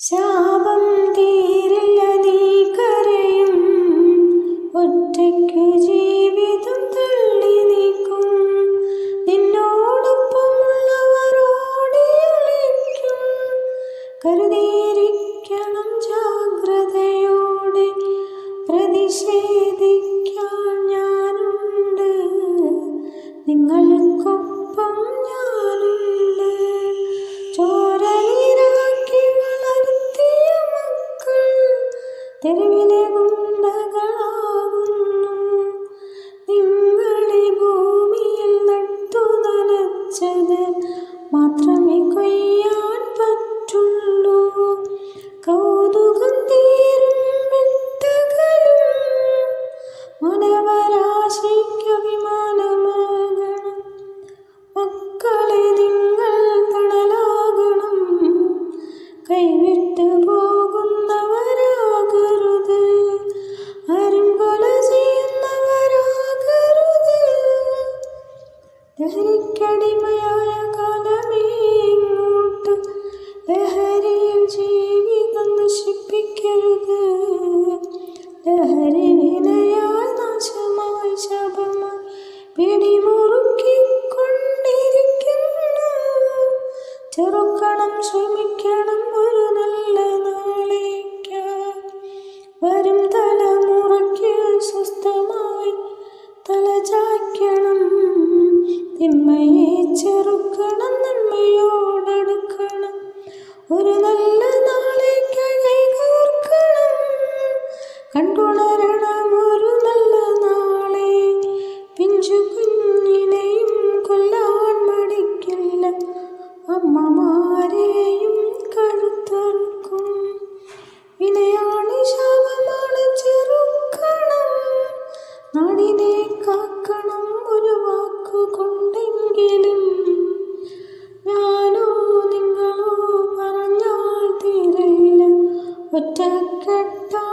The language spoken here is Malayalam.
ശാപം തീരില്ല നീ കരയും, ഒറ്റയ്ക്കു ജീവിതം തള്ളി നീക്കും. നിന്നോടൊപ്പമുള്ളവരോട് ഒളിക്കും, കരുതിയിരിക്കണം ജാഗ്രതയോടെ. പ്രതിഷേധിക്കാൻ ഞാനുണ്ട്, നിങ്ങൾക്കൊപ്പം ഞാനുണ്ട്. ചോരനീരാക്കി വളർത്തിയ മക്കൾ തെരുവിലെ ഗുണ്ടകളാകുന്നു. നിങ്ങളെ ഭൂമിയിൽ നട്ടു നനച്ചത് മാത്രമേ കൊയ്യാൻ പറ്റുള്ളൂ. കൗതുകം തീരും വിട്ടകലും മാനവരാശിക്ക് അഭിമാനമാകണം. മക്കളെ നിങ്ങൾ തണലാകണം, കൈവിട്ട് പോകുന്നവരാകരുത്, ആരും കൊല ചെയ്യുന്നവരാകരുത്. ലഹരിക്കടിമയായ കാലമേ ഇങ്ങോട്ട്, ലഹരിയിൽ ജീവിതം നശിപ്പിക്കരുത്. ലഹരി വിനയാൽ നാശമായി ശാപമായി പിടിമുറുക്കിക്കൊണ്ടിരിക്കുന്നു. ചെറുക്കണം, ശ്രമിക്കണം ഒരു നല്ല നാളേക്കായി. വരും തലമുറയ്ക്ക് സ്വസ്ഥമായി തലചായ്ക്കണം. തിന്മയെ ചെറുക്കണം, നന്മയോടടുക്കണം. ഒരു നല്ല നാളേക്കായി കൈകോർക്കണം. കണ്ടുണരണം ഒരു നല്ല നാളെ. പിഞ്ചു കുഞ്ഞിനെയും കൊല്ലാൻ മടിക്കില്ല, അമ്മമാരെയും കഴുത്തറുക്കും. വിനയാണ് ശാപമാണ് ചെറുക്കണം, നാടിനെ കാക്കണം ഒരു വാക്കുകൊണ്ടെങ്കിലും. ഞാനോ നിങ്ങളോ പറഞ്ഞാൽ തീരില്ല, ഒറ്റക്കെട്ടാ